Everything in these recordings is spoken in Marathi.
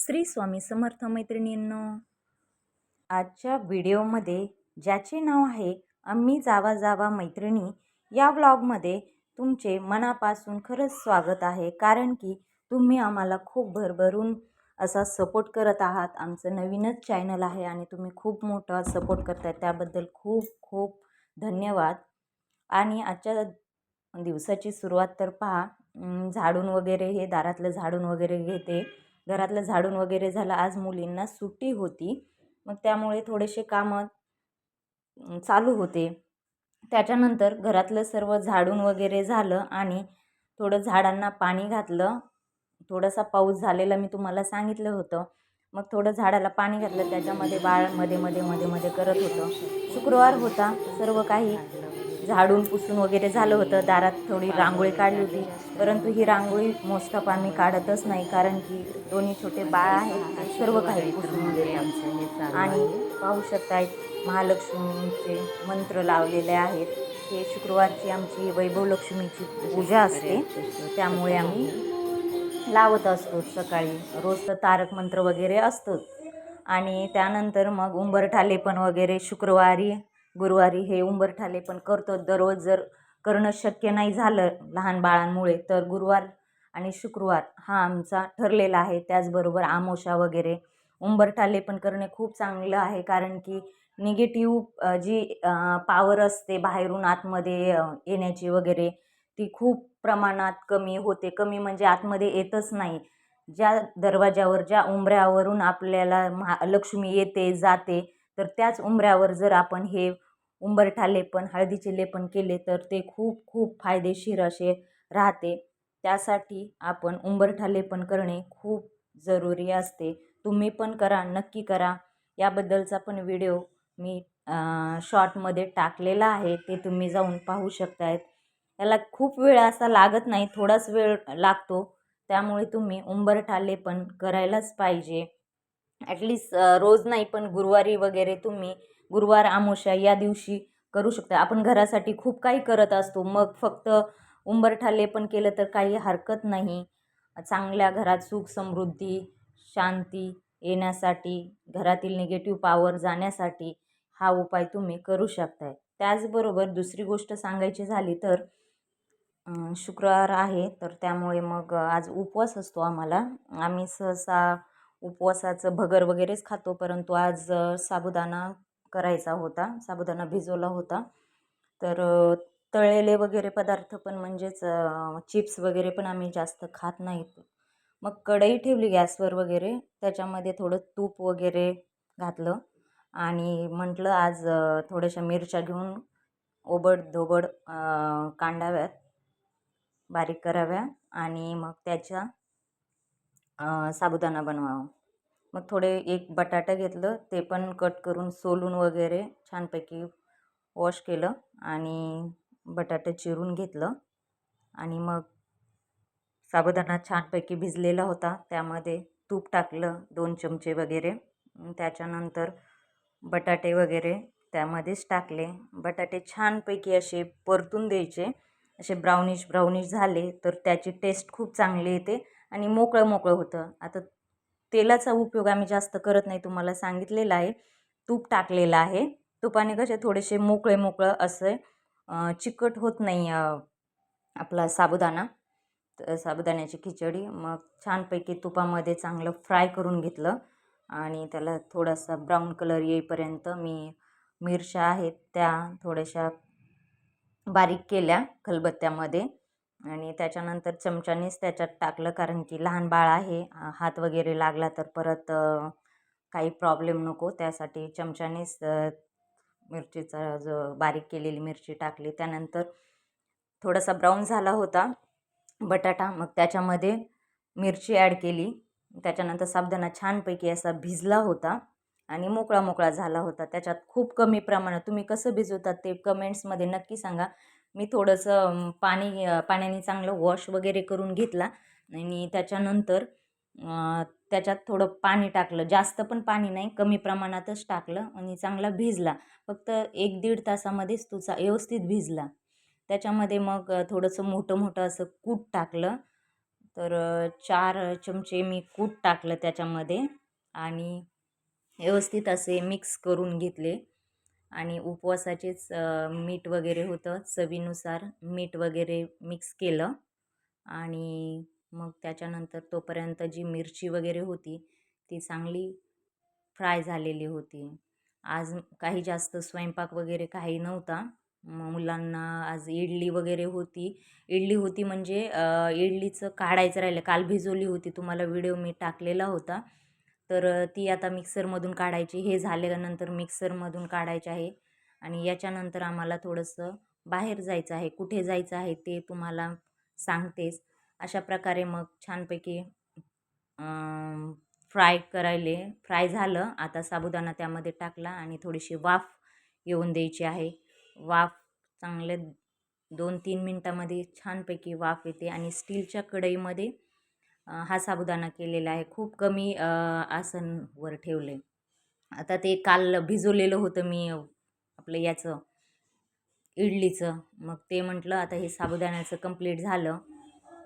श्री स्वामी समर्थ मैत्रिणींनो, आजच्या व्हिडिओमध्ये ज्याचे नाव आहे आम्ही जावा जावा मैत्रिणी या व्लॉगमध्ये तुमचे मनापासून खरंच स्वागत आहे. कारण की तुम्ही आम्हाला खूप भरभरून असा सपोर्ट करत आहात. आमचं नवीनच चॅनल आहे आणि तुम्ही खूप मोठा सपोर्ट करताय, त्याबद्दल खूप खूप धन्यवाद. आणि आजच्या दिवसाची सुरुवात तर पहा, झाडून वगैरे हे दारातलं झाडून वगैरे घेते. घरातलं झाडून वगैरे झालं. आज मुलींना सुट्टी होती, मग त्यामुळे थोडेसे कामं चालू होते. त्याच्यानंतर घरातलं सर्व झाडून वगैरे झालं आणि थोडं झाडांना पाणी घातलं. थोडासा पाऊस झालेला मी तुम्हाला सांगितलं होतं. मग थोडं झाडाला पाणी घातलं, त्याच्यामध्ये बाळ मध्ये मध्ये मध्ये मध्ये करत होतं. शुक्रवार होता, सर्व काही झाडून पुसून वगैरे झालं होतं. दारात थोडी रांगोळी काढली होती, परंतु ही रांगोळी मोस्टऑफ आम्ही काढतच नाही, कारण की दोन्ही छोटे बाळ आहेत, ते सर्व काही पुसून देतात. आणि पाहू शकताय महालक्ष्मीचे मंत्र लावलेले आहेत. हे शुक्रवारची आमची वैभवलक्ष्मीची पूजा असते, त्यामुळे आम्ही लावत असतो. सकाळी रोज तर तारक मंत्र वगैरे असतोच. आणि त्यानंतर मग उंबरठा पण वगैरे शुक्रवारी गुरुवारी हे उंबरठा पण करतो. दररोज जर करणं शक्य नाही झालं लहान बाळांमुळे, तर गुरुवार आणि शुक्रवार हा आमचा ठरलेला आहे. त्याचबरोबर आमोशा वगैरे उंबरठा पण करणे खूप चांगलं आहे, कारण की निगेटिव्ह जी पॉवर असते बाहेरून आतमध्ये येण्याची वगैरे, ती खूप प्रमाणात कमी होते. कमी म्हणजे आतमध्ये येतच नाही. ज्या दरवाजावर ज्या उंबऱ्यावरून आपल्याला लक्ष्मी येते जाते, तर त्याच उंबऱ्यावर जर आपण हे उंबरठा लेपन हळदीचे लेपन केले तर ते खूप खूप फायदेशीर असे राहते. त्यासाठी आपण उंबरठा लेपन करणे खूप जरुरी असते. तुम्ही पण करा, नक्की करा. याबद्दलचा पण व्हिडिओ मी शॉर्टमध्ये टाकलेला आहे, ते तुम्ही जाऊन पाहू शकतायत. याला खूप वेळ असा लागत नाही, थोडाच वेळ लागतो. त्यामुळे तुम्ही उंबरठा लेपन करायलाच पाहिजे. ॲटलिस्ट रोज नाही, पण गुरुवारी वगैरे तुम्ही गुरुवार अमावस्या या दिवशी करू शकता. आपण घरासाठी खूप काही करत असतो, मग फक्त उंबरठा लेपन केलं तर काही हरकत नाही. चांगल्या घरात सुख समृद्धी शांती येण्यासाठी, घरातील निगेटिव्ह पॉवर जाण्यासाठी हा उपाय तुम्ही करू शकताय. त्याचबरोबर दुसरी गोष्ट सांगायची झाली तर शुक्रवार आहे, तर त्यामुळे मग आज उपवास असतो आम्हाला. आम्ही सहसा उपवासाचं भगर वगैरेच खातो, परंतु आज साबुदाणा करायचा होता, साबुदाणा भिजवला होता. तर तळलेले वगैरे पदार्थ पण म्हणजेच चिप्स वगैरे पण आम्ही जास्त खात नाहीत. मग कढई ठेवली गॅसवर वगैरे, त्याच्यामध्ये थोडं तूप वगैरे घातलं आणि म्हटलं आज थोड्याशा मिरच्या घेऊन ओबड-धोबड कांडाव्यात, बारीक कराव्या आणि मग त्याच्या साबुदाणा बनवावा. मग थोडे एक बटाटा घेतलं, ते पण कट करून सोलून वगैरे छानपैकी वॉश केलं आणि बटाटे चिरून घेतलं. आणि मग साबुदाणा छानपैकी भिजलेला होता, त्यामध्ये तूप टाकलं 2 चमचे वगैरे. त्याच्यानंतर बटाटे वगैरे त्यामध्येच टाकले. बटाटे छानपैकी असे परतून द्यायचे. असे ब्राउनिश ब्राउनिश झाले तर त्याची टेस्ट खूप चांगली येते आणि मोकळं मोकळं होतं. आता तेलाचा उपयोग आम्ही जास्त करत नाही, तुम्हाला सांगितलेलं आहे. तूप टाकलेलं आहे. तुपाने कसे थोडेसे मोकळे मोकळं असे चिकट होत नाही आपला साबुदाणा. साबुदाण्याची खिचडी मग छानपैकी तुपामध्ये चांगलं फ्राय करून घेतलं आणि त्याला थोडासा ब्राऊन कलर येईपर्यंत मी मिरच्या आहेत त्या थोड्याशा बारीक केल्या खलबत्त्यामध्ये आणि त्याच्यानंतर चमच्यानेच त्याच्यात टाकलं, कारण की लहान बाळ आहे, हात वगैरे लागला तर परत काही प्रॉब्लेम नको, त्यासाठी चमच्यानेच मिरचीचा जो बारीक केलेली मिरची टाकली. त्यानंतर थोडासा ब्राऊन झाला होता बटाटा, मग त्याच्यामध्ये मिरची ॲड केली. त्याच्यानंतर साबुदाणा छानपैकी असा भिजला होता आणि मोकळा मोकळा झाला होता. त्याच्यात खूप कमी प्रमाणात, तुम्ही कसं भिजवतात ते कमेंट्समध्ये नक्की सांगा. मी थोडंसं पाण्याने चांगलं वॉश वगैरे करून घेतला आणि त्याच्यानंतर त्याच्यात थोडं पाणी टाकलं. जास्त पण पाणी नाही, कमी प्रमाणातच टाकलं आणि चांगला भिजला. फक्त 1-1.5 तासामध्येच तो व्यवस्थित भिजला. त्याच्यामध्ये मग थोडंसं मोठं मोठं असं कूट टाकलं. तर 4 चमचे मी कूट टाकलं त्याच्यामध्ये आणि व्यवस्थित असे मिक्स करून घेतले. आणि उपवासाचेच मीठ वगैरे होतं, चवीनुसार मीठ वगैरे मिक्स केलं. आणि मग त्याच्यानंतर तोपर्यंत जी मिरची वगैरे होती ती चांगली फ्राय झालेली होती. आज काही जास्त स्वयंपाक वगैरे काही नव्हता. मुलांना आज इडली वगैरे होती. इडली होती म्हणजे इडलीचं काढायचं राहिलं. काल भिजवली होती, तुम्हाला व्हिडिओ मी टाकलेला होता. तर ती आता मिक्सरमधून काढायची. हे झाल्यानंतर मिक्सरमधून काढायचे आहे. आणि याच्यानंतर आम्हाला थोडंसं बाहेर जायचं आहे. कुठे जायचं आहे ते तुम्हाला सांगतेच. अशा प्रकारे मग छानपैकी फ्राय झालं. आता साबुदाणा त्यामध्ये टाकला आणि थोडीशी वाफ येऊन द्यायची आहे. वाफ चांगले 2-3 मिनटामध्ये छानपैकी वाफ येते आणि स्टीलच्या कढईमध्ये हा साबुदाणा केलेला आहे. खूप कमी आसनवर ठेवले. आता ते काल भिजवलेलं होतं मी आपलं याचं इडलीचं. मग ते म्हटलं आता हे साबुदाण्याचं कंप्लीट झालं.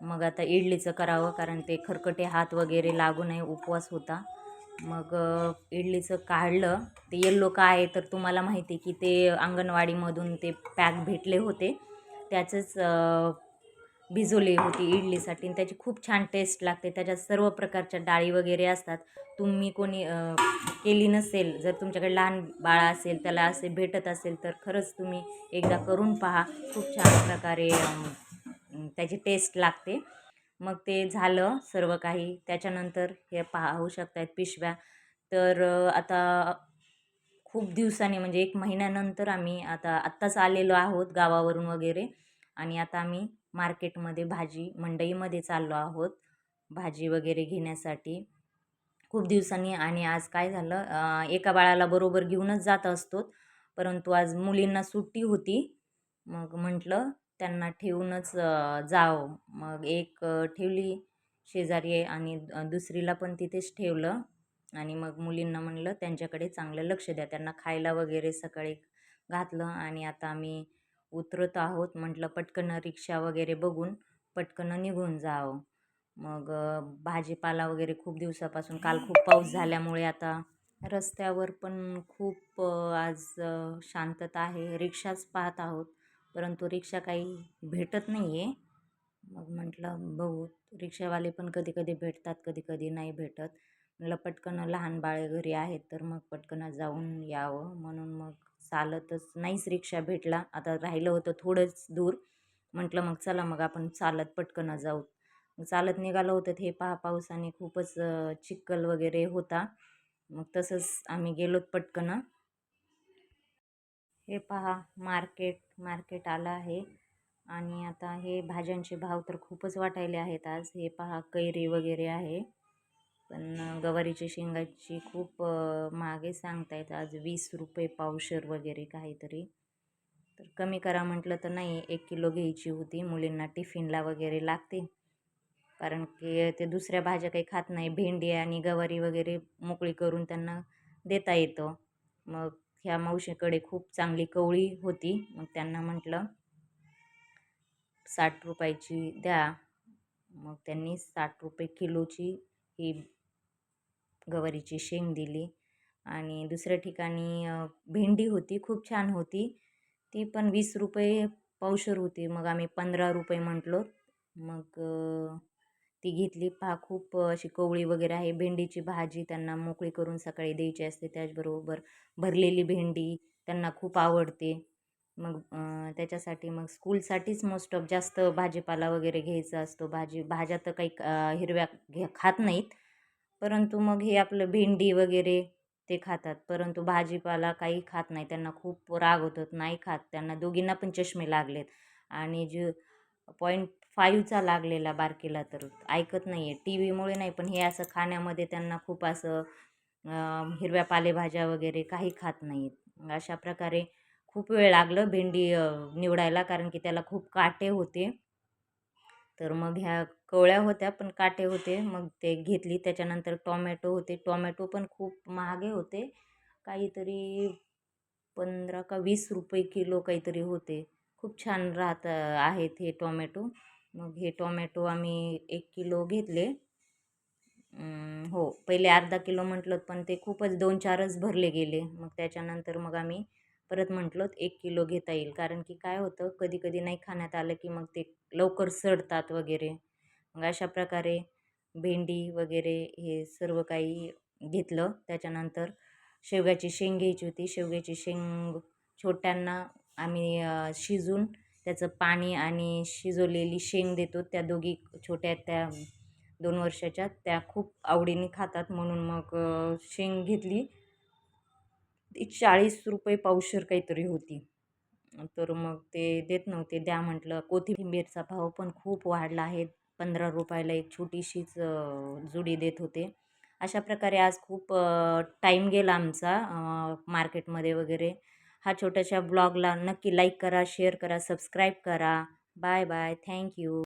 मग आता इडलीचं करावं, कारण ते खरकटे हात वगैरे लागू नये, उपवास होता. मग इडलीचं काढलं. ते येल्लो का आहे तर तुम्हाला माहिती आहे की ते अंगणवाडीमधून ते पॅक भेटले होते. त्याचंच भिजवली होती इडलीसाठी आणि त्याची खूप छान टेस्ट लागते. त्याच्यात सर्व प्रकारच्या डाळी वगैरे असतात. तुम्ही कोणी केली नसेल, जर तुमच्याकडे लहान बाळ असेल, त्याला असे भेटत असेल तर खरंच तुम्ही एकदा करून पहा. खूप छान प्रकारे त्याची टेस्ट लागते. मग ते झालं सर्व काही. त्याच्यानंतर हे पाहू शकतायत पिशव्या. तर आता खूप दिवसांनी म्हणजे 1 महिन्यानंतर आम्ही आत्ताच आलेलो आहोत गावावरून वगैरे. आणि आता आम्ही मार्केटमध्ये भाजी मंडईमध्ये चाललो आहोत भाजी वगैरे घेण्यासाठी. खूप दिवसांनी. आणि आज काय झालं, एका बाळाला बरोबर घेऊनच जात असतो, परंतु आज मुलींना सुट्टी होती. मग म्हटलं त्यांना ठेवूनच जावं. मग एक ठेवली शेजारी आणि दुसरीला पण तिथेच ठेवलं. आणि मग मुलींना म्हणलं त्यांच्याकडे चांगलं लक्ष द्या, त्यांना खायला वगैरे सकाळी घातलं. आणि आता आम्ही उतरत आहोत. म्हटलं पटकन रिक्षा वगैरे बघून पटकन निघून जावं. मग भाजीपाला वगैरे खूप दिवसापासून, काल खूप पाऊस झाल्यामुळे आता रस्त्यावर पण खूप आज शांतता आहे. रिक्षाच पाहत आहोत, परंतु रिक्षा काही भेटत नाही आहे. मग म्हटलं बघू, रिक्षावाले पण कधी कधी भेटतात, कधी कधी नाही भेटत. म्हटलं पटकन लहान बाळे घरी आहेत तर मग पटकन जाऊन यावं, म्हणून मग चालतच नाहीच रिक्षा भेटला. आता राहिलं होतं थोडंच दूर. म्हटलं मग चला मग आपण चालत पटकन जाऊ. मग चालत निघालो होतं. हे पहा पावसाने खूपच चिखल वगैरे होता. मग तसंच आम्ही गेलोत पटकन. हे पहा मार्केट आलं आहे. आणि आता हे भाज्यांचे भाव तर खूपच वाटायले आहेत आज. हे पहा कैरी वगैरे आहे, पण गवारीची शेंगाची खूप महागे सांगतायत आज. 20 रुपये पावशेर वगैरे काहीतरी. तर कमी करा म्हटलं तर नाही, 1 किलो घ्यायची होती, मुलींना टिफिनला वगैरे लागते. कारण की ते दुसऱ्या भाज्या काही खात नाही. भेंडी आणि गवारी वगैरे मोकळी करून त्यांना देता येतं. मग ह्या मावशीकडे खूप चांगली कवळी होती. मग त्यांना म्हटलं 60 रुपयाची द्या. मग त्यांनी 60 रुपये किलोची ही गवारीची शेंग दिली. आणि दुसऱ्या ठिकाणी भेंडी होती, खूप छान होती. ती पण 20 रुपये पावशेर होती. मग आम्ही 15 रुपये म्हटलो. मग ती घेतली. पहा खूप अशी कवळी वगैरे आहे. भेंडीची भाजी त्यांना मोकळी करून सकाळी द्यायची असते. त्याचबरोबर भरलेली भेंडी त्यांना खूप आवडते. मग त्याच्यासाठी मग स्कूलसाठीच मोस्ट ऑफ जास्त भाजीपाला वगैरे घ्यायचा असतो. भाज्या तर काही हिरव्या खात नाहीत, परंतु मग हे आपलं भेंडी वगैरे ते खातात. परंतु भाजीपाला काही खात नाही. त्यांना खूप राग होतो, नाही खात. त्यांना दोघींना पण चष्मे लागलेत. आणि जे 0.5चा लागलेला बारकीला तर ऐकत नाही आहे. टी व्हीमुळे नाही, पण हे असं खाण्यामध्ये त्यांना खूप असं हिरव्या पालेभाज्या वगैरे काही खात नाहीत. अशा प्रकारे खूप वेळ लागलं भेंडी निवडायला, कारण की त्याला खूप काटे होते. तर मग ह्या कवळ्या होत्या पण काटे होते. मग ते घेतली. त्याच्यानंतर टॉमॅटो होते. टॉमॅटो पण खूप महागे होते. काहीतरी 15 का 20 रुपये किलो काहीतरी होते. खूप छान आहेत हे टोमॅटो. मग हे टोमॅटो आम्ही 1 किलो घेतले. हो, पहिले अर्धा किलो म्हटलं पण ते खूपच 2-4च भरले गेले. मग त्याच्यानंतर मग आम्ही परत म्हटलं 1 किलो घेता येईल. कारण की काय होतं कधी कधी नाही खाण्यात आलं की मग ते लवकर सडतात वगैरे. मग अशा प्रकारे भेंडी वगैरे हे सर्व काही घेतलं. त्याच्यानंतर शेवग्याची शेंग घ्यायची होती. शेवग्याची शेंग छोट्यांना आम्ही शिजून त्याचं पाणी आणि शिजवलेली शेंग देतो. त्या दोघी छोट्या त्या 2 वर्षाच्या त्या खूप आवडीने खातात म्हणून मग शेंग घेतली. ती 40 रुपये पावशेर काहीतरी होती. तर मग ते देत नव्हते. द्या म्हटलं. कोथिंबीरचा भाव पण खूप वाढला आहे. 15 रुपयाला एक छोटीशीच जुडी देत होते. अशा प्रकारे आज खूप टाईम गेला आमचा मार्केटमध्ये वगैरे. हा छोट्याशा ब्लॉगला नक्की लाईक करा, शेअर करा, सबस्क्राईब करा. Bye bye. Thank you.